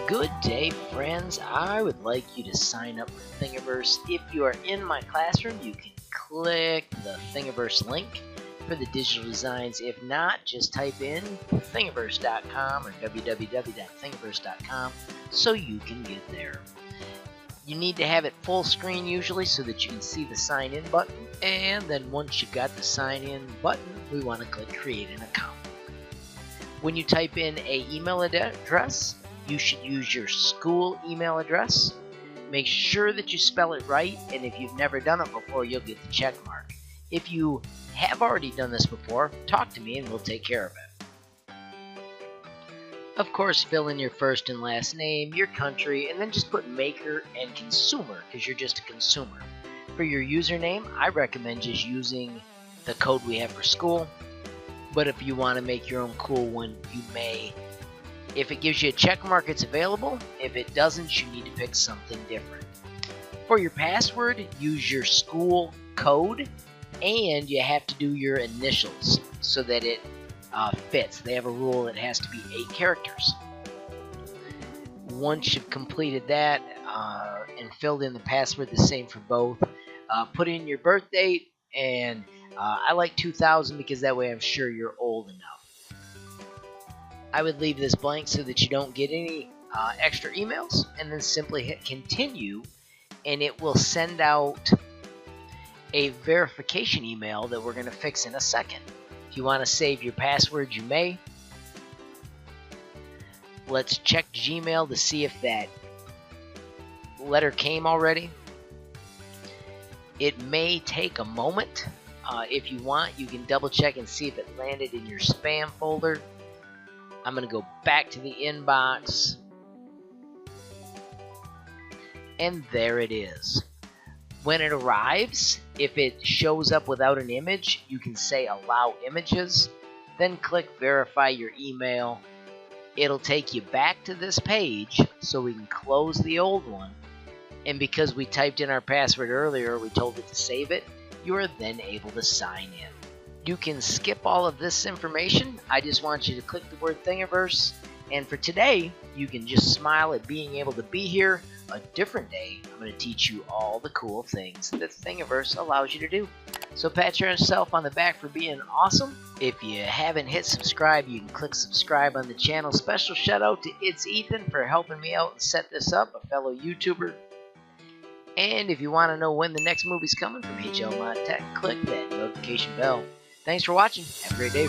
Good day, friends. I would like you to sign up for Thingiverse. If you are in my classroom, you can click the Thingiverse link for the digital designs. If not, just type in thingiverse.com or www.thingiverse.com so you can get there. You need to have it full screen usually so that you can see the sign in button. And then once you've got the sign in button, we want to click create an account. When you type in an email address, you should use your school email address. Make sure that you spell it right, and if you've never done it before, you'll get the check mark. If you have already done this before, talk to me and we'll take care of it. Of course, fill in your first and last name, your country, and then just put maker and consumer because you're just a consumer. For your username, I recommend just using the code we have for school, but if you want to make your own cool one, you may. If it gives you a check mark, it's available. If it doesn't, you need to pick something different. For your password, use your school code, and you have to do your initials so that it fits. They have a rule that has to be 8 characters. Once you've completed that and filled in the password, the same for both, put in your birth date, and I like 2000 because that way I'm sure you're old enough. I would leave this blank so that you don't get any extra emails, and then simply hit continue, and it will send out a verification email that we're going to fix in a second. If you want to save your password, you may. Let's check Gmail to see if that letter came already. It may take a moment. If you want, you can double check and see if it landed in your spam folder. I'm going to go back to the inbox, and there it is. When it arrives, if it shows up without an image, you can say allow images, then click verify your email. It'll take you back to this page so we can close the old one, and because we typed in our password earlier, we told it to save it, you are then able to sign in. You can skip all of this information. I just want you to click the word Thingiverse. And for today, you can just smile at being able to be here. A different day, I'm going to teach you all the cool things that Thingiverse allows you to do. So pat yourself on the back for being awesome. If you haven't hit subscribe, you can click subscribe on the channel. Special shout out to It's Ethan for helping me out and set this up, a fellow YouTuber. And if you want to know when the next movie's coming from HLModTech, click that notification bell. Thanks for watching. Have a great day.